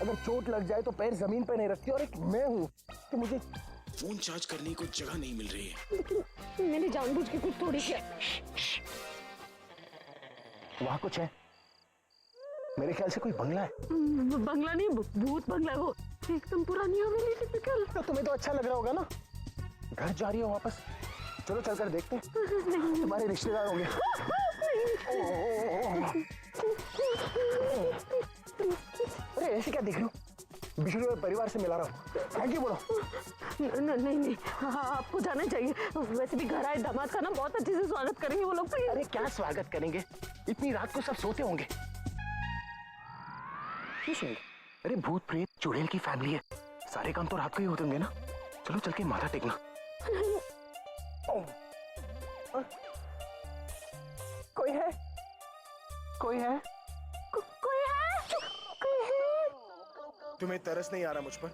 अगर चोट लग जाए तो पैर जमीन पे नहीं रखती, और एक मैं हूँ तो मुझे फोन चार्ज करने को जगह नहीं मिल रही है। लेकिन मैंने जानबूझ के कुछ थोड़ी किया। वहां कुछ है, मेरे ख्याल से कोई बंगला है। बंगला नहीं, भूत बंगला वो, एकदम पुरानी हवेली टिपिकल। तो तुम्हें तो अच्छा लग रहा होगा ना, घर जा रही हो वापस, चलो चलकर देखते हैं। तुम्हारे रिश्तेदार होंगे। अरे ऐसे क्या देख रहे हो, बिछड़े हुए परिवार से मिला रहा हूँ, थैंक यू बोलो। नहीं, हाँ, आपको जाना चाहिए। वैसे भी घर आए दामाद का ना बहुत अच्छे से स्वागत करेंगे वो लोग। अरे क्या स्वागत करेंगे, इतनी रात को सब सोते होंगे। क्यों सोएंगे? अरे भूत प्रेत चुड़ैल की फैमिली है, सारे काम तो रात को ही होते होंगे ना। चलो चल के माथा टेकना। कोई है, कोई है, कोई है। तुम्हें तरस नहीं आ रहा मुझ पर?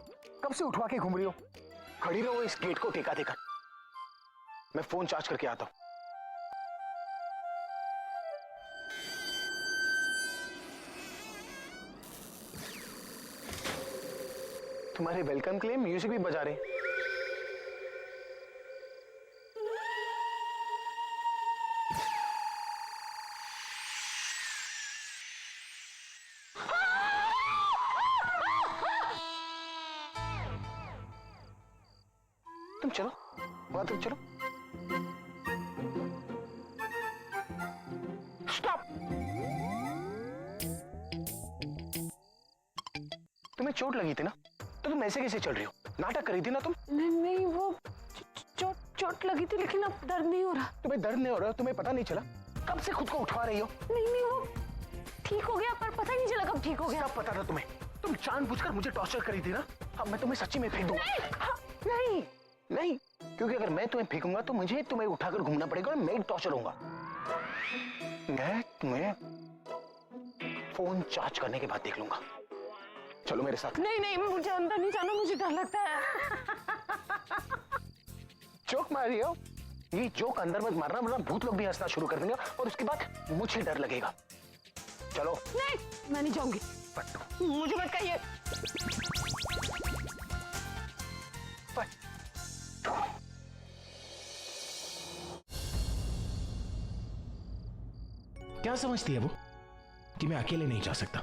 कब से उठवा के घूम रही हो? खड़ी रहो इस गेट को टेका टेका, मैं फोन चार्ज करके आता हूं। तुम्हारे वेलकम के लिए म्यूजिक भी बजा रहे हैं। तुम चलो वहां तक चलो। स्टॉप। तुम्हें चोट लगी थी ना, तो तुम ऐसे कैसे चल रही हो? नाटक करी थी ना तुम? नहीं, वो चोट लगी थी, लेकिन अब दर्द नहीं हो रहा। तुम्हें दर्द नहीं हो रहा, तुम्हें पता नहीं चला? कब से खुद को उठवा रही हो? नहीं, वो ठीक हो गया, पर पता ही नहीं चला कब ठीक हो गया। सब पता था तुम्हें, तुम जानबूझकर मुझे टॉर्चर करी थी ना। अब मैं तुम्हें सच्ची में फेंक दूंगा। नहीं, क्योंकि अगर मैं तुम्हें फेंकूंगा तो मुझे तुम्हें उठाकर घूमना पड़ेगा और मैं टॉर्चर होऊंगा। मैं तुम्हें फोन चार्ज करने के बाद देख लूंगा। चलो मेरे साथ। नहीं, मुझे अंदर नहीं जाना, मुझे डर लगता है। जोक मार रही हो? ये जोक अंदर मत मारना, वरना भूत लोग भी हंसना शुरू कर देंगे और उसके बाद मुझे डर लगेगा। चलो। नहीं, मैं नहीं जाऊंगी। पट्टू, मुझे मत कहिए। क्या समझती है वो कि मैं अकेले नहीं जा सकता?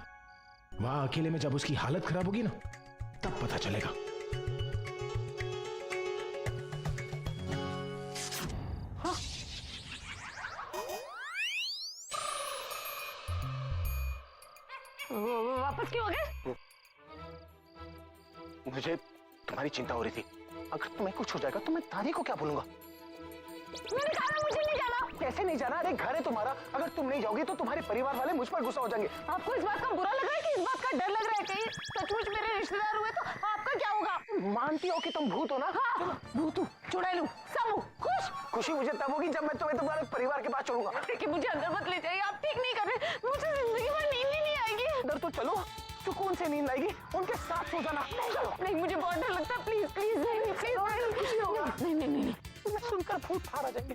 वहां अकेले में जब उसकी हालत खराब होगी ना, तब पता चलेगा। हाँ। वापस क्यों आ गए? मुझे तुम्हारी चिंता हो रही थी, अगर तुम्हें कुछ हो जाएगा तो मैं दादी को क्या बोलूंगा? मैंने कहा ना मुझे नहीं जाना। कैसे नहीं जाना? अरे घर है तुम्हारा, अगर तुम नहीं जाओगी तो तुम्हारे परिवार वाले मुझ पर गुस्सा हो जाएंगे। आपको इस बात का बुरा लग रहा है कि इस बात का डर लग रहा है? कहीं सचमुच मेरे रिश्तेदार हुए तो आपका क्या होगा? मानती हो कि तुम भूत हो ना? हाँ, भूतू, चुड़ैलू, सब खुश। खुशी मुझे तब होगी जब मैं तुम्हें तुम्हारे परिवार के पास छोड़ूंगा। कि मुझे अंदर मत ले जाइए, आप ठीक नहीं कर रहे। मुझे जिंदगी भर नींद ही नहीं आएगी। अंदर तो चलो, सुकून से नींद आएगी, उनके साथ सो जाना। चलो। नहीं, मुझे बहुत डर लगता है। प्लीज नहीं। तुम्हें सुनकर भूत बाहर आ जाएंगे।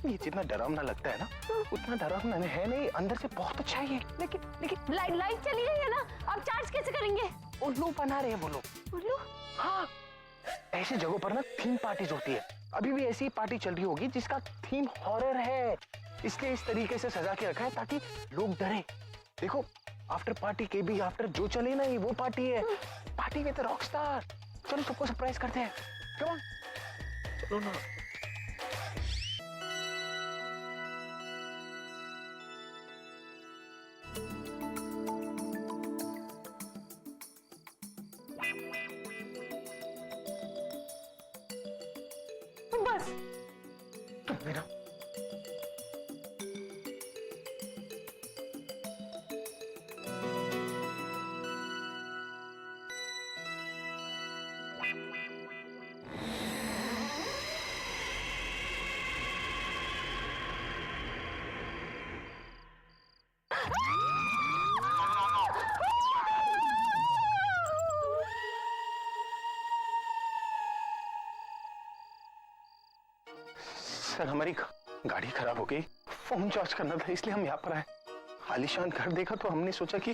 ये जितना डरावना लगता है ना, उतना डरावना है नहीं, अंदर से बहुत अच्छा है ये। लेकिन लाइट चली गई है ना, अब चार्ज कैसे करेंगे? उल्लू बना रहे हैं वो लोग। उल्लू? हाँ, ऐसी जगहों पर ना थीम पार्टीज होती है। अभी भी ऐसी पार्टी चल रही होगी जिसका थीम हॉरर है, इसलिए इस तरीके से सजा के रखा है ताकि लोग डरे। देखो, आफ्टर पार्टी के भी आफ्टर जो चले ना, ये वो पार्टी है, पार्टी विद रॉकस्टार। चलो सबको सरप्राइज करते हैं, कम ऑन, चलो ना। बस तुम मेरा सर, हमारी गाड़ी खराब हो गई, फोन चार्ज करना था इसलिए हम यहाँ पर आए। आलीशान घर देखा तो हमने सोचा कि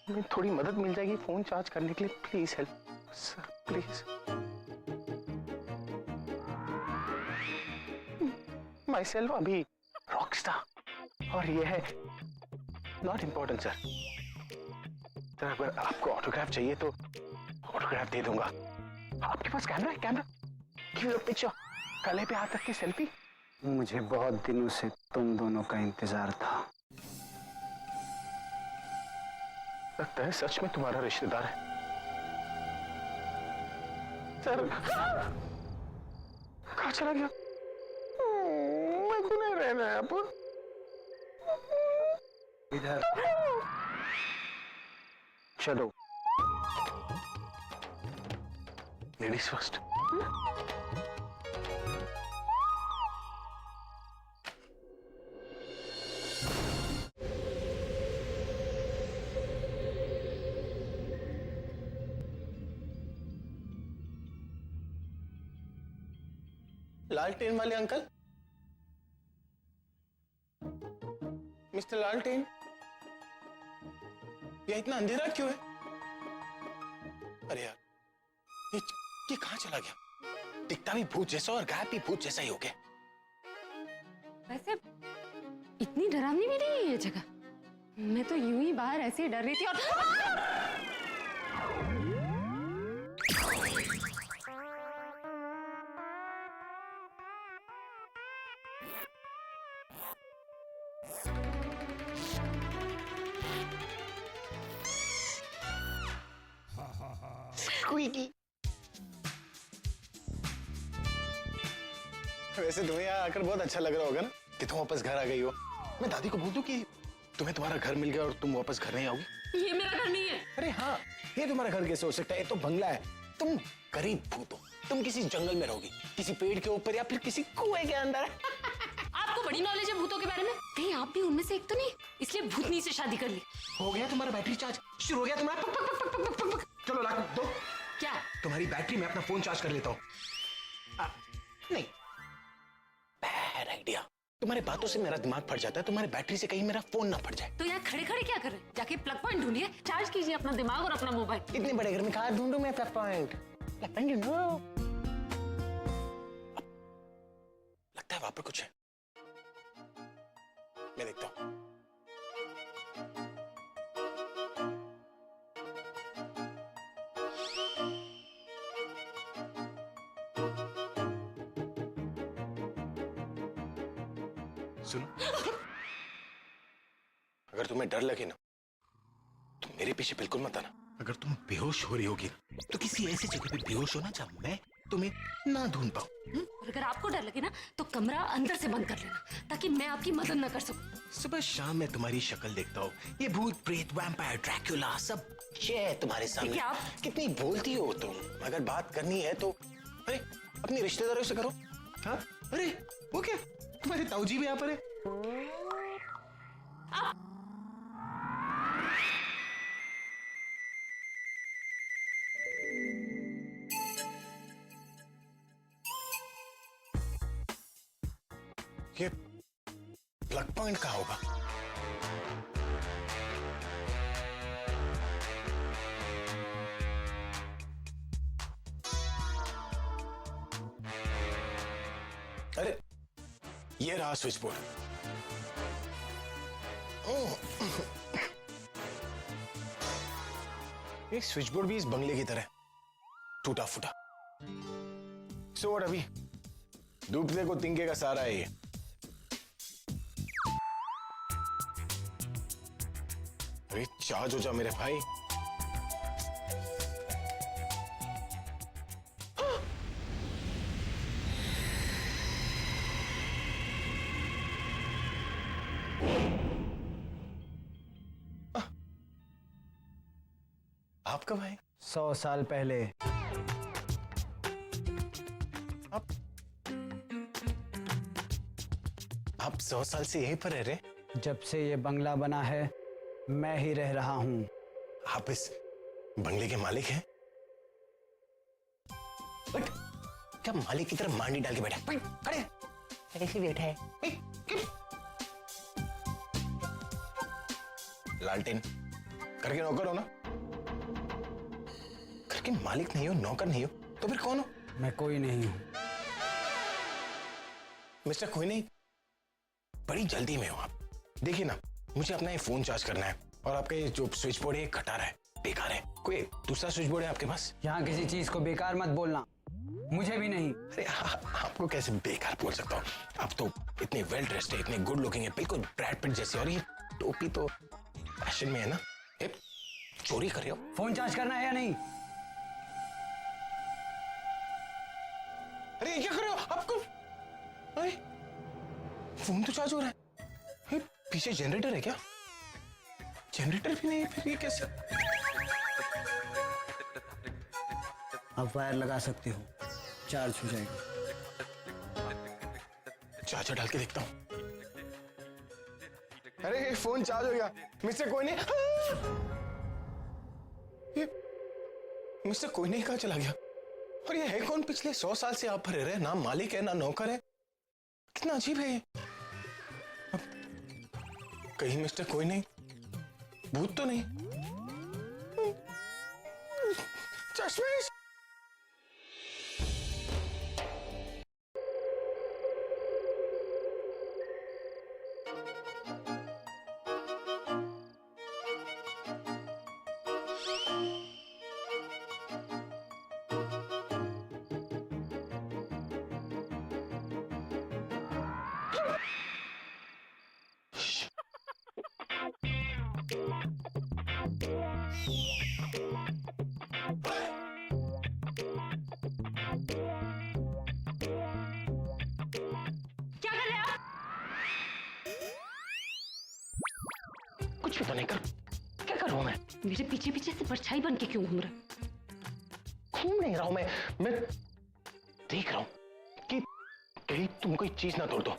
हमें थोड़ी मदद मिल जाएगी फोन चार्ज करने के लिए। Please help sir, please. My self अभी रॉकस्टार, और ये है नॉट इम्पोर्टेंट सर। सर अगर आपको ऑटोग्राफ चाहिए तो ऑटोग्राफ दे दूंगा। आपके पास कैमरा है? कैमरा गिव अ पिक्चर, गले पे हाथ रख के सेल्फी। मुझे बहुत दिनों से तुम दोनों का इंतजार था। लगता है सच में तुम्हारा रिश्तेदार है सर। कहाँ चला गया? मैं को नहीं रहना है आप। इधर चलो, लेडीज फर्स्ट। लालटेन वाले अंकल, मिस्टर लालटेन, ये इतना अंधेरा क्यों है? अरे यार, ये कहाँ चला गया? दिखता भी भूत जैसा और गायब भी भूत जैसा ही हो गया। वैसे इतनी डरावनी भी नहीं है ये जगह। मैं तो यूं ही बाहर ऐसे ही डर रही थी और वैसे तुम्हें यहाँ आकर बहुत अच्छा लग रहा होगा ना कि तुम वापस घर आ गई हो। मैं दादी को बोल दूं कि तुम्हें तुम्हारा घर मिल गया और तुम वापस घर नहीं आओगी। ये मेरा घर नहीं है। अरे हाँ, ये तुम्हारा घर कैसे हो सकता है? ये तो बंगला है। तुम गरीब भूत हो, तुम किसी जंगल में रहोगी, किसी पेड़ के ऊपर या फिर किसी कुएं के अंदर। आपको बड़ी नॉलेज है भूतों के बारे में। कहीं आप भी उनमें से एक तो नहीं, इसलिए भूतनी से शादी कर ली। हो गया तुम्हारा बैटरी चार्ज? शुरू हो गया तुम्हारा? पक, पक, पक, पक, पक, पक। चलो ला दो। क्या? तुम्हारी बैटरी में अपना फोन चार्ज कर लेता हूँ। नहीं, बैड आइडिया। तुम्हारी बातों से मेरा दिमाग फट जाता है, तुम्हारी बैटरी से कहीं मेरा फोन ना फट जाए। तो यहाँ खड़े खड़े क्या कर रहे हैं? जाके प्लग पॉइंट ढूंढिए, चार्ज कीजिए अपना दिमाग और अपना मोबाइल। इतने बड़े घर में कहाँ ढूंढूं मैं प्लग पॉइंट? प्लग पॉइंट ढूंढो। लगता है वहां पर कुछ है, मैं देखता हूँ। सुनो, अगर तुम्हें डर लगे ना तो मेरे पीछे बिल्कुल मत आना। अगर तुम बेहोश हो रही होगी तो किसी ऐसी जगह पे बेहोश होना जहां मैं तुम्हें ना ढूंढ पाऊं। और अगर आपको डर लगे ना तो कमरा अंदर से बंद कर लेना ताकि मैं आपकी मदद ना कर सकूं। सुबह शाम मैं तुम्हारी शक्ल देखता हूँ, ये भूत प्रेत वैम्पायर ड्रैकुला सब ये है तुम्हारे सामने। क्या आप कितनी बोलती हो तुम? अगर बात करनी है तो अरे अपने रिश्तेदारों से करो। हाँ, अरे वो क्या, तुम्हारे ताऊजी भी यहाँ पर है? ये प्लग पॉइंट कहाँ होगा? अरे ये रहा स्विच बोर्ड। एक स्विच बोर्ड भी इस बंगले की तरह टूटा फूटा। सो व्हाट अभी? डूबते को तिनके का सहारा है ये। अरे चार्ज हो जा मेरे भाई। आप कब आए? 100 साल पहले। आप 100 साल से यहीं पर रह रहे? जब से ये बंगला बना है मैं ही रह रहा हूं। आप इस बंगले के मालिक हैं? बट क्या मालिक की तरह मांडी डाल के बैठा है? कैसे बैठा है? लालटेन। घर के नौकर हो ना? घर के मालिक नहीं हो, नौकर नहीं हो, तो फिर कौन हो? मैं कोई नहीं हूं। मिस्टर कोई नहीं, बड़ी जल्दी में हो आप। देखिए ना, मुझे अपना ये फोन चार्ज करना है और आपका ये जो स्विच बोर्ड है खटा रहा है, बेकार है। कोई दूसरा स्विच बोर्ड है आपके पास? यहाँ किसी चीज को बेकार मत बोलना, मुझे भी नहीं। अरे आपको कैसे बेकार बोल सकता हूँ? आप तो इतने वेल ड्रेस्ड है, इतने गुड लुकिंग है, बिल्कुल ब्रैड पिट जैसे, और ये टोपी तो फैशन में है ना। चोरी कर रहे हो? फोन चार्ज करना है या नहीं? अरे क्या कर रहे हो आपको? अरे फोन तो चार्ज हो रहा है। पीछे जनरेटर है क्या? जनरेटर भी नहीं है, फिर ये कैसे? आप वायर लगा सकते हो, चार्ज हो जाएगा। चार्जर डाल के देखता हूँ। अरे फोन चार्ज हो गया मिस्टर कोई नहीं। मिस्टर कोई नहीं कहाँ चला गया? और ये है कौन? पिछले 100 साल से आप रह रहे हैं, ना मालिक है ना नौकर है। कितना अजीब है ये। कहीं मिस्टर कोई नहीं भूत तो नहीं? चश्मिश! कुछ भी तो नहीं कर। क्या कर रहा हूं मैं? मेरे पीछे पीछे से परछाई बन के क्यों घूम रहा? घूम नहीं रहा हूं मैं देख रहा हूं कि कहीं तुम कोई चीज ना तोड़ दो।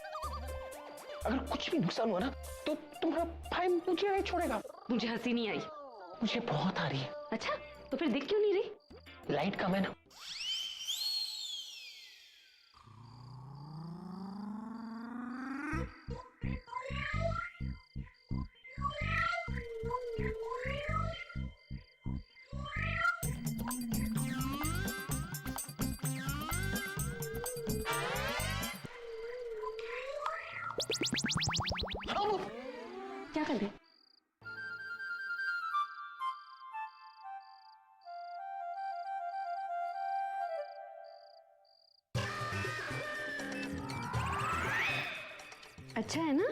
अगर कुछ भी नुकसान हुआ ना तो तुम्हारा भाई मुझे नहीं छोड़ेगा। मुझे हंसी नहीं आई। मुझे बहुत आ रही है। अच्छा, तो फिर दिख क्यों नहीं रही? लाइट कम है ना। क्या कर रहे? अच्छा है ना?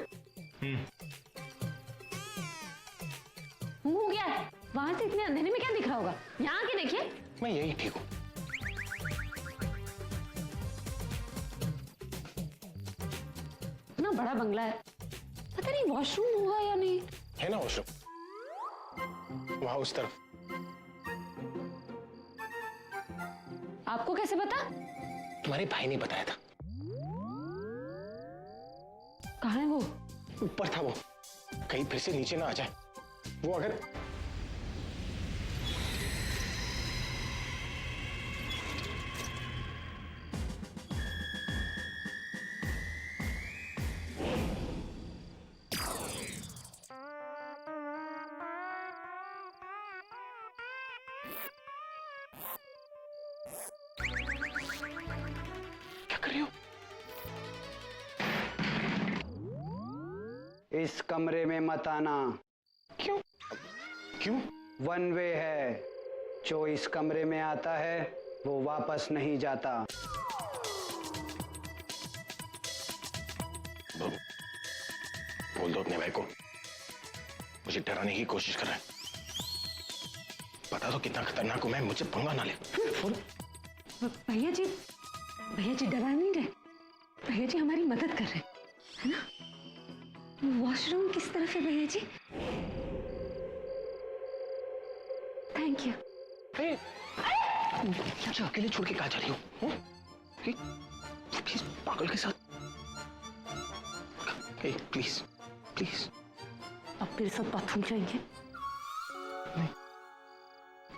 हो गया है। वहां से इतने अंधेरे में क्या दिख रहा होगा? यहाँ आके देखिए। मैं यही ठीक हूं। इतना बड़ा बंगला है, पता नहीं वॉशरूम होगा या नहीं। है ना वॉशरूम वहां उस तरफ। आपको कैसे पता? तुम्हारे भाई ने बताया था। कहाँ है वो? ऊपर था वो, कहीं फिर से नीचे ना आ जाए। वो अगर क्या कर रही हो? इस कमरे में मत आना। क्यों? क्यों? वन वे है, जो इस कमरे में आता है वो वापस नहीं जाता। बोल दो अपने भाई को, मुझे डराने की कोशिश कर रहा है। बता दो कितना खतरनाक हूं मैं, मुझे पंगा ना ले। भैया जी डरा नहीं रहे। भैया जी हमारी मदद कर रहे हैं, है ना? वॉशरूम किस तरफ है भैया जी? Thank you. क्या अकेले छोड़ के कहा जा रही हो? किस पागल के साथ? Please please. अब मेरे साथ बाथरूम जाएंगे? नहीं।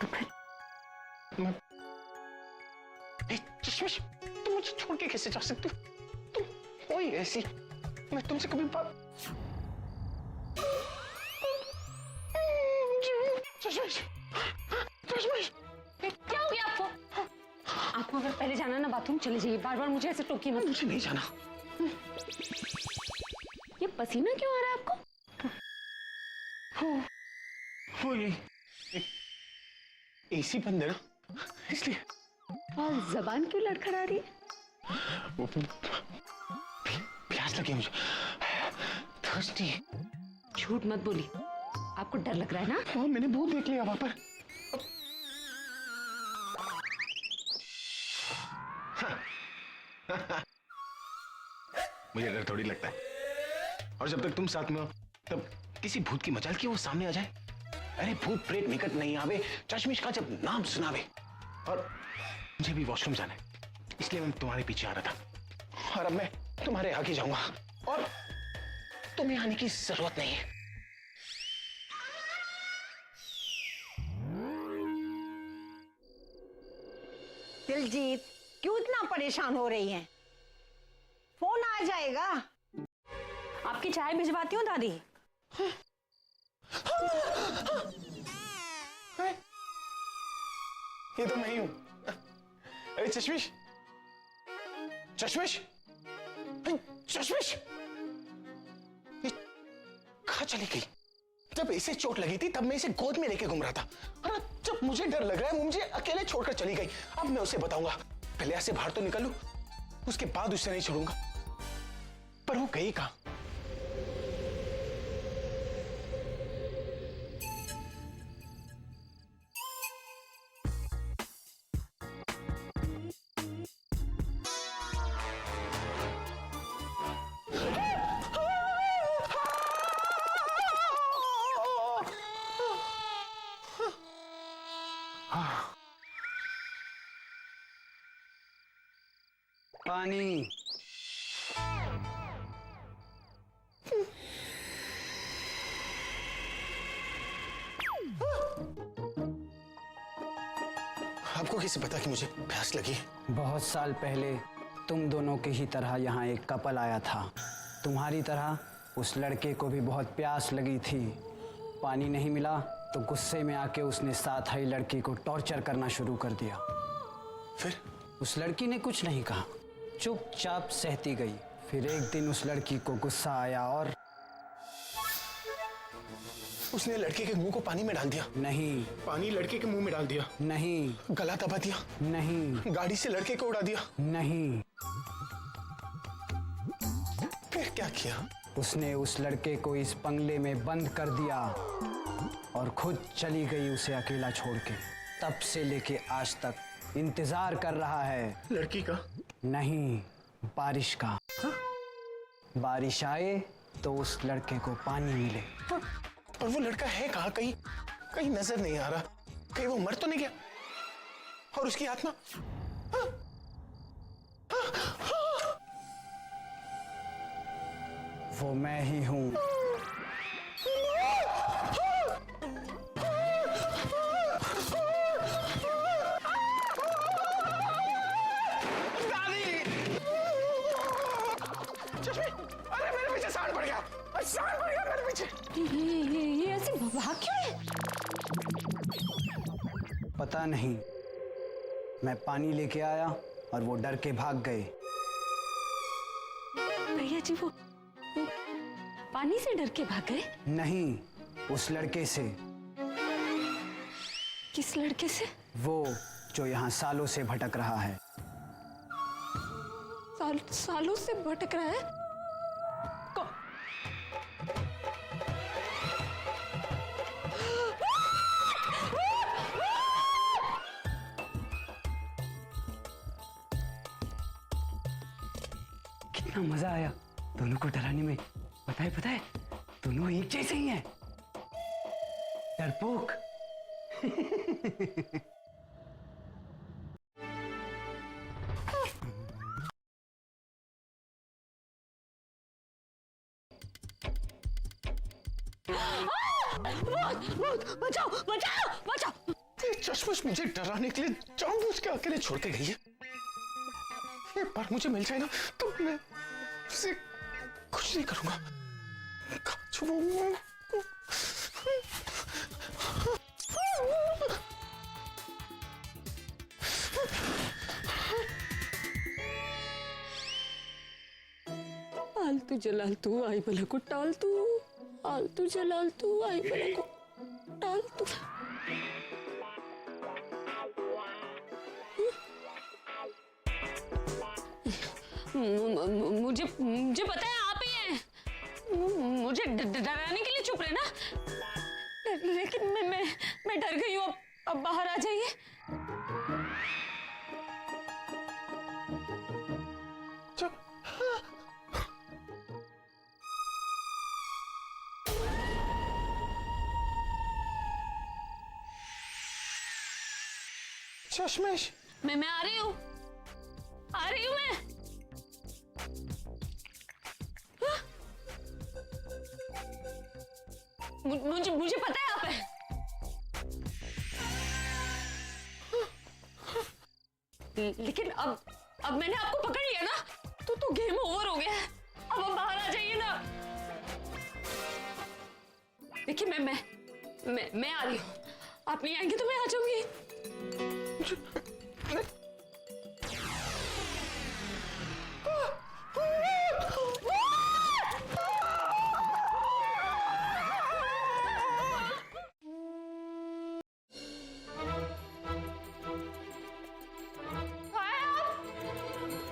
तो फिर मैं चश्मिश, तुम मुझे छोड़ के कैसे जा सकती हो? तुम कोई ऐसी, मैं तुमसे कभी बात चश्मिश, चश्मिश। क्या हो गया आपको? आपको अगर पहले जाना ना बाथरूम चले जाइए, बार बार मुझे ऐसे टोकिए मत। मुझे नहीं जाना। ये पसीना क्यों आ रहा है आपको? वो ये एसी बंद है ना, इसलिए। और जबान क्यों लड़खड़ा रही है? वो प्यास लगी मुझे, थर्स्टी। झूठ मत बोली, आपको डर लग रहा है ना? हाँ, मैंने भूत देख लिया वहां पर। मुझे डर थोड़ी लगता है, और जब तक तुम साथ में हो तब किसी भूत की मजाल की वो सामने आ जाए। अरे भूत प्रेत निकट नहीं आवे, चश्मिश का जब नाम सुनावे। और मुझे भी वॉशरूम जाना है, इसलिए मैं तुम्हारे पीछे आ रहा था, और अब मैं तुम्हारे आगे जाऊंगा, और तुम्हें आने की जरूरत नहीं है। दिलजीत, क्यों इतना परेशान हो रही हैं? फोन आ जाएगा। आपकी चाय भिजवाती हूँ दादी। ये तो मैं ही हूं। अरे चश्मिश, चश्मिश, चश्मिश, ये कहाँ चली गई? जब इसे चोट लगी थी तब मैं इसे गोद में लेके घूम रहा था, और जब मुझे डर लग रहा है वो मुझे अकेले छोड़कर चली गई। अब मैं उसे बताऊंगा, पहले ऐसे बाहर तो निकल लूं, उसके बाद उसे नहीं छोड़ूंगा। पर वो गई कहाँ? पानी। आपको कैसे पता कि मुझे प्यास लगी? बहुत साल पहले तुम दोनों की ही तरह यहाँ एक कपल आया था। तुम्हारी तरह उस लड़के को भी बहुत प्यास लगी थी। पानी नहीं मिला तो गुस्से में आके उसने साथ आई लड़की को टॉर्चर करना शुरू कर दिया। फिर उस लड़की ने कुछ नहीं कहा, चुपचाप सहती गई। फिर एक दिन उस लड़की को गुस्सा आया और उसने लड़के के मुंह को पानी में डाल दिया। नहीं, पानी लड़के के मुंह में डाल दिया। नहीं, गला दबा दिया। नहीं, गाड़ी से लड़के को उड़ा दिया। नहीं। फिर क्या किया? उसने उस लड़के को इस बंगले में बंद कर दिया और खुद चली गई उसे अकेला छोड़ के। तब से लेके आज तक इंतजार कर रहा है। लड़की का? नहीं, बारिश का। बारिश आए तो उस लड़के को पानी मिले। पर वो लड़का है कहाँ? कहीं कहीं नजर नहीं आ रहा। कहीं वो मर तो नहीं गया? और उसकी आत्मा? वो मैं ही हूँ। अरे मेरे पीछे सांड पड़ गया, सांड पड़ गया मेरे पीछे। ये ऐसे भाग क्यों है? पता नहीं, मैं पानी लेके आया और वो डर के भाग गए। भैया जी वो पानी से डर के भाग गए? नहीं, उस लड़के से। किस लड़के से? वो जो यहाँ सालों से भटक रहा है। सालों से भटक रहा है? कितना मजा आया दोनों को डराने में। पता है दोनों एक जैसे ही हैं। डरपोक। बचाओ बचाओ बचाओ! ये चश्मिश मुझे डराने के लिए जानबूझ के अकेले छोड़ के गई है। एक बार मुझे मिल जाए ना तो मैं उसे कुछ नहीं करूंगा। काश वो आलतू जलालतू आई भला को टालतू, आलतू जलालतू आई भला को टालतू। मुझे मुझे पता है आप ही हैं, मुझे डराने के लिए चुप रहे ना, लेकिन मैं डर गई हूँ। अब बाहर आ जाइए। चश्मेश, मैं आ रही हूँ, आ रही हूँ मैं। मुझे पता है आप हैं। लेकिन अब मैंने आपको पकड़ लिया ना, तो गेम ओवर हो गया है। अब आप बाहर आ जाइए ना। देखिए मैं आ रही हूँ, आप नहीं आएंगे तो मैं आ जाऊंगी।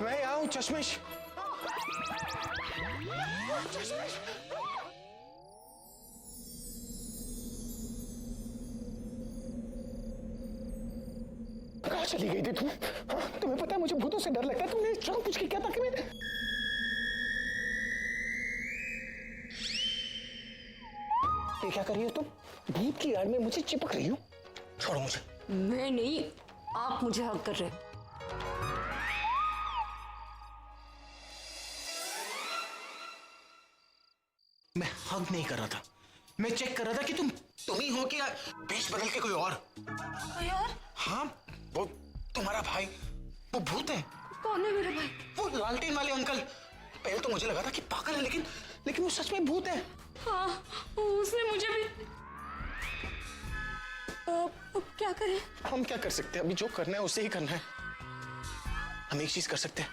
मैं आऊं चश्मेश। कहाँ चली गई थी तुम? हाँ, तुम्हें पता है मुझे भूतों से डर लगता है। तुमने जान पूछ के क्या था कि मैं ये क्या कर रही हो तुम? भूत की आड़ में मुझे चिपक रही हो। छोड़ो मुझे। मैं नहीं, आप मुझे हक कर रहे हैं। मैं हग नहीं कर रहा था, मैं चेक कर रहा था कि तुम ही हो कि पेश बदल के कोई और। हाँ, वो तुम्हारा भाई, वो भूत है। कौन है मेरा भाई? वो लालटेन वाले अंकल। पहले तो मुझे लगा था कि पागल है, लेकिन वो सच में भूत है। हाँ, उसने मुझे भी। अब क्या करें? हम क्या कर सकते हैं? अभी जो करना है उसे ही करना है। हम एक चीज कर सकते हैं,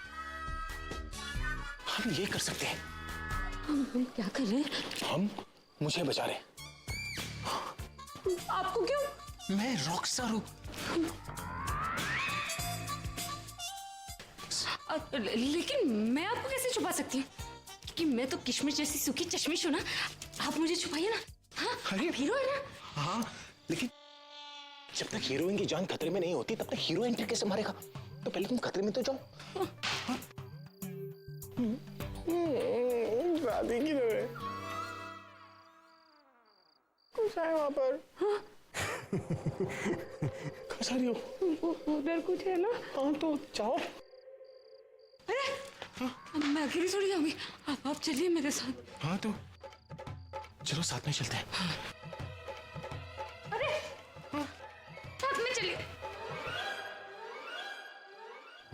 हम ये कर सकते हैं। हम क्या करें? हम मुझे बचा रहे। आपको क्यों? मैं रॉकस्टार हूँ। लेकिन मैं आपको कैसे छुपा सकती हूँ? कि मैं तो किशमिश जैसी सूखी चश्मिश हूँ ना। आप मुझे छुपाइए ना। हाँ, अरे हीरो है ना। हाँ, लेकिन जब तक हीरोइन की जान खतरे में नहीं होती तब तक हीरो एंट्री कैसे मारेगा? तो पहले तुम खतरे में तो जाओ। शादी की तरह कुछ है वहां पर। कहाँ जा रही हो? उधर कुछ है ना। हाँ तो जाओ। अरे मैं अकेली थोड़ी जाऊंगी, आप चलिए मेरे साथ। हाँ तो चलो साथ में चलते हैं। अरे साथ में चलिए।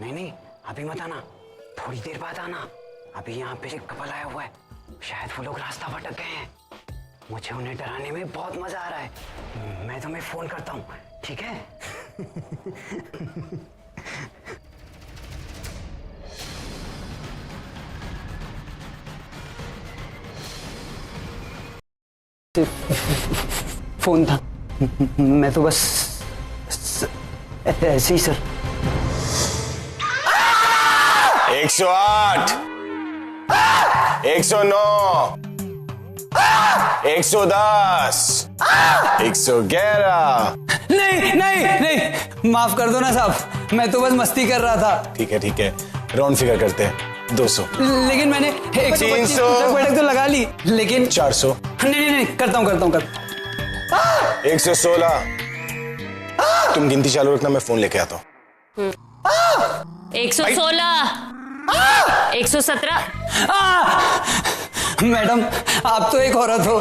नहीं, अभी मत आना, थोड़ी देर बाद आना। अभी यहाँ पे एक कपल आया हुआ है, शायद वो लोग रास्ता भटक गए हैं। मुझे उन्हें डराने में बहुत मजा आ रहा है। मैं तुम्हें फोन करता हूँ, ठीक है? फोन था, मैं तो बस ऐसे ही सर। 108, 109, 110, 111। नहीं, माफ कर दो ना साहब, मैं तो बस मस्ती कर रहा था। ठीक है, राउंड फिगर करते हैं। 200। लेकिन मैंने 300 बैठक तो लगा ली, लेकिन 400। नहीं, करता हूँ। 116। तुम गिनती चालू रखना, मैं फोन लेके आता हूँ। 116, 117। मैडम, आप तो एक औरत हो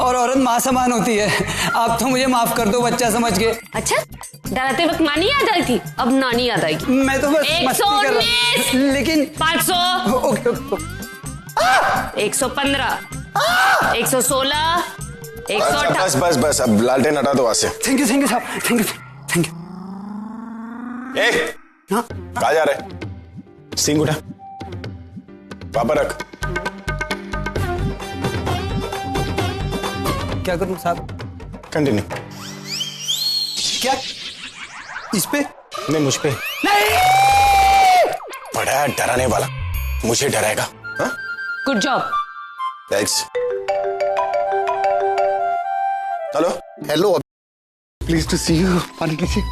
और औरत माँ समान होती है। आप तो मुझे माफ कर दो बच्चा समझ के। अच्छा, डराते वक्त माँ नहीं याद आई थी, अब नानी याद आएगी। मैं तो बस मस्ती कर रहा हूँ। लेकिन 500, ओके। 115, 116, 118। बस अब लालटेन हटा दो वहां से। थैंक यू साहब, थैंक यू। कहाँ जा रहे? सिंह उठा, पापा रख। क्या करूं साहब? कंटिन्यू। क्या इस पे? नहीं, मुझ पे। बड़ा डराने वाला, मुझे डराएगा? हाँ? Good job. Thanks. Hello. Hello, please to see you. पानी लीजिए।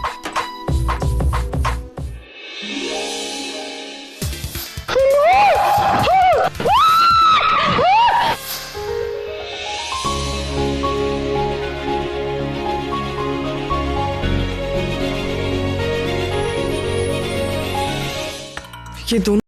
ये दोनों